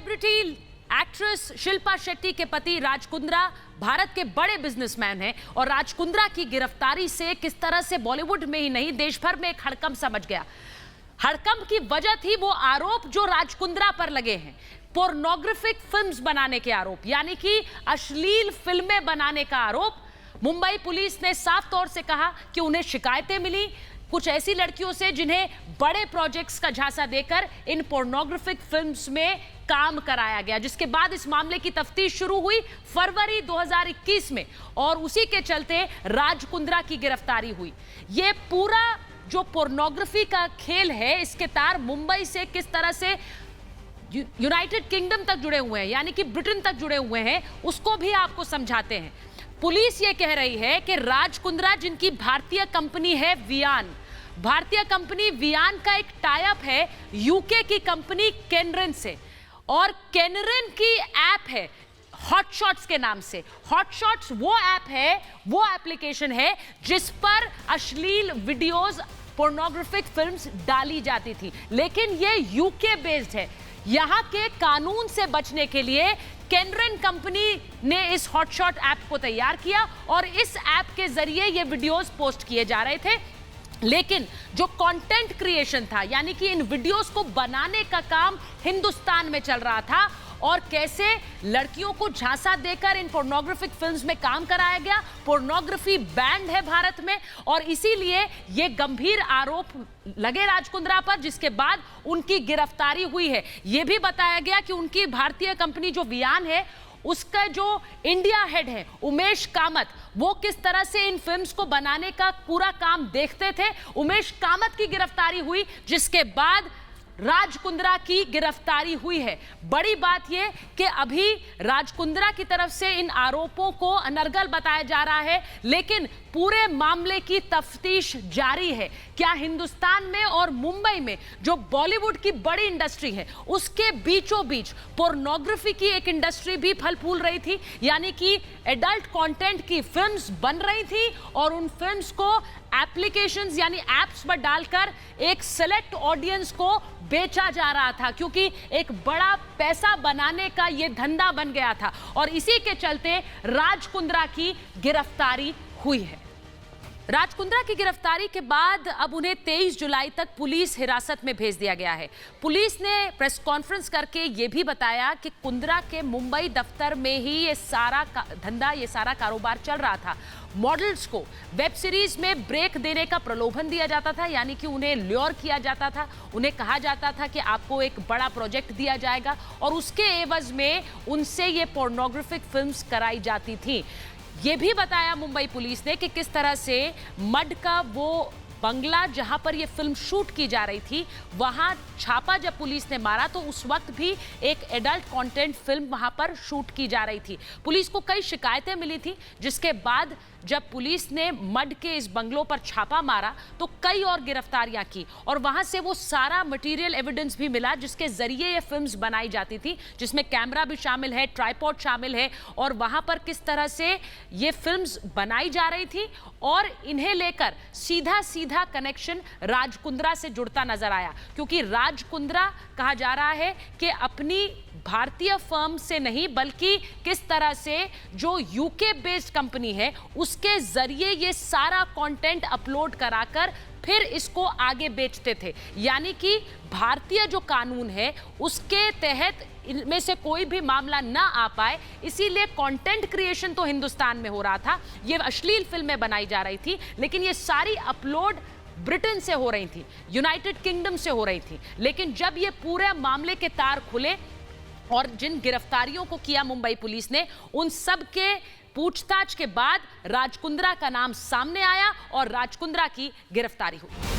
Celebrity actress Shilpa Shetty के पति राज कुंद्रा भारत के बड़े बिजनेसमैन हैं और राज कुंद्रा की गिरफ्तारी से किस तरह से बॉलीवुड में ही नहीं देश भर में एक हड़कंप समझ गया। हड़कंप की वजह थी वो आरोप जो राज कुंद्रा पर लगे हैं, पोर्नोग्राफिक फिल्म्स बनाने के आरोप, यानी कि अश्लील फिल्में बनाने का आरोप। मुंबई पुलिस ने साफ तौर से कहा कि उन्हें शिकायतें मिली कुछ ऐसी लड़कियों से जिन्हें बड़े प्रोजेक्ट्स का झांसा देकर इन पोर्नोग्राफिक फिल्म्स में काम कराया गया, जिसके बाद इस मामले की तफ्तीश शुरू हुई फरवरी 2021 में और उसी के चलते राज कुंद्रा की गिरफ्तारी हुई। ये पूरा जो पोर्नोग्राफी का खेल है, इसके तार मुंबई से किस तरह से यूनाइटेड किंगडम तक जुड़े हुए हैं, यानी कि ब्रिटेन तक जुड़े हुए हैं, उसको भी आपको समझाते हैं। पुलिस ये कह रही है कि राज कुंद्रा, जिनकी भारतीय कंपनी है वियान, भारतीय कंपनी वियान का एक टाई अप है यूके की कंपनी कैनरन से, और कैनरन की ऐप है हॉटशॉट्स के नाम से। हॉटशॉट्स वो ऐप है, वो एप्लीकेशन है जिस पर अश्लील वीडियोस, पोर्नोग्राफिक फिल्म्स डाली जाती थी, लेकिन ये यूके बेस्ड है। यहां के कानून से बचने के लिए कैनरन कंपनी ने इस हॉटशॉट ऐप को तैयार किया और इस ऐप के जरिए ये वीडियोस पोस्ट किए जा रहे थे। लेकिन जो कंटेंट क्रिएशन था, यानी कि इन वीडियोस को बनाने का काम हिंदुस्तान में चल रहा था और कैसे लड़कियों को झांसा देकर इन पोर्नोग्राफिक फिल्म्स में काम कराया गया। पोर्नोग्राफी बैंड है भारत में और इसीलिए ये गंभीर आरोप लगे राज कुंद्रा पर, जिसके बाद उनकी गिरफ्तारी हुई है। यह भी बताया गया कि उनकी भारतीय कंपनी जो वियान है, उसका जो इंडिया हेड है उमेश कामत, वो किस तरह से इन फिल्म्स को बनाने का पूरा काम देखते थे। उमेश कामत की गिरफ्तारी हुई, जिसके बाद राज कुंद्रा की गिरफ्तारी हुई है। बड़ी बात यह कि अभी राज कुंद्रा की तरफ से इन आरोपों को अनर्गल बताया जा रहा है, लेकिन पूरे मामले की तफ्तीश जारी है। क्या हिंदुस्तान में और मुंबई में जो बॉलीवुड की बड़ी इंडस्ट्री है, उसके बीचों बीच पोर्नोग्राफी की एक इंडस्ट्री भी फल फूल रही थी, यानी कि एडल्ट कंटेंट की फिल्म्स बन रही थी और उन फिल्म्स को एप्लीकेशंस यानी एप्स पर डालकर एक सेलेक्ट ऑडियंस को बेचा जा रहा था, क्योंकि एक बड़ा पैसा बनाने का यह धंधा बन गया था और इसी के चलते राज कुंद्रा की गिरफ्तारी हुई है। राज कुंद्रा की गिरफ्तारी के बाद अब उन्हें 23 जुलाई तक पुलिस हिरासत में भेज दिया गया है। पुलिस ने प्रेस कॉन्फ्रेंस करके यह भी बताया कि कुंद्रा के मुंबई दफ्तर में ही ये सारा धंधा, ये सारा कारोबार चल रहा था। मॉडल्स को वेब सीरीज में ब्रेक देने का प्रलोभन दिया जाता था, यानी कि उन्हें ल्योर किया जाता था। उन्हें कहा जाता था कि आपको एक बड़ा प्रोजेक्ट दिया जाएगा और उसके एवज में उनसे ये पोर्नोग्राफिक फिल्म्स कराई जाती थी। ये भी बताया मुंबई पुलिस ने कि किस तरह से मड का वो बंगला जहां पर ये फिल्म शूट की जा रही थी, वहां छापा जब पुलिस ने मारा तो उस वक्त भी एक एडल्ट कंटेंट फिल्म वहां पर शूट की जा रही थी। पुलिस को कई शिकायतें मिली थी, जिसके बाद जब पुलिस ने मड के इस बंगलों पर छापा मारा तो कई और गिरफ्तारियां की और वहां से वो सारा मटेरियल एविडेंस भी मिला जिसके जरिए ये फिल्म्स बनाई जाती थी, जिसमें कैमरा भी शामिल है, ट्राइपॉड शामिल है और वहां पर किस तरह से ये फिल्म्स बनाई जा रही थी और इन्हें लेकर सीधा सीधा कनेक्शन राज कुंद्रा से जुड़ता नजर आया, क्योंकि राज कुंद्रा कहा जा रहा है कि अपनी भारतीय फर्म से नहीं बल्कि किस तरह से जो यूके बेस्ड कंपनी है उसके जरिए ये सारा कंटेंट अपलोड कराकर फिर इसको आगे बेचते थे, यानी कि भारतीय जो कानून है उसके तहत इनमें से कोई भी मामला ना आ पाए, इसीलिए कंटेंट क्रिएशन तो हिंदुस्तान में हो रहा था, ये अश्लील फिल्में बनाई जा रही थी, लेकिन ये सारी अपलोड ब्रिटेन से हो रही थी, यूनाइटेड किंगडम से हो रही थी। लेकिन जब ये पूरे मामले के तार खुले और जिन गिरफ्तारियों को किया मुंबई पुलिस ने, उन सब के पूछताछ के बाद राज कुंद्रा का नाम सामने आया और राज कुंद्रा की गिरफ्तारी हुई।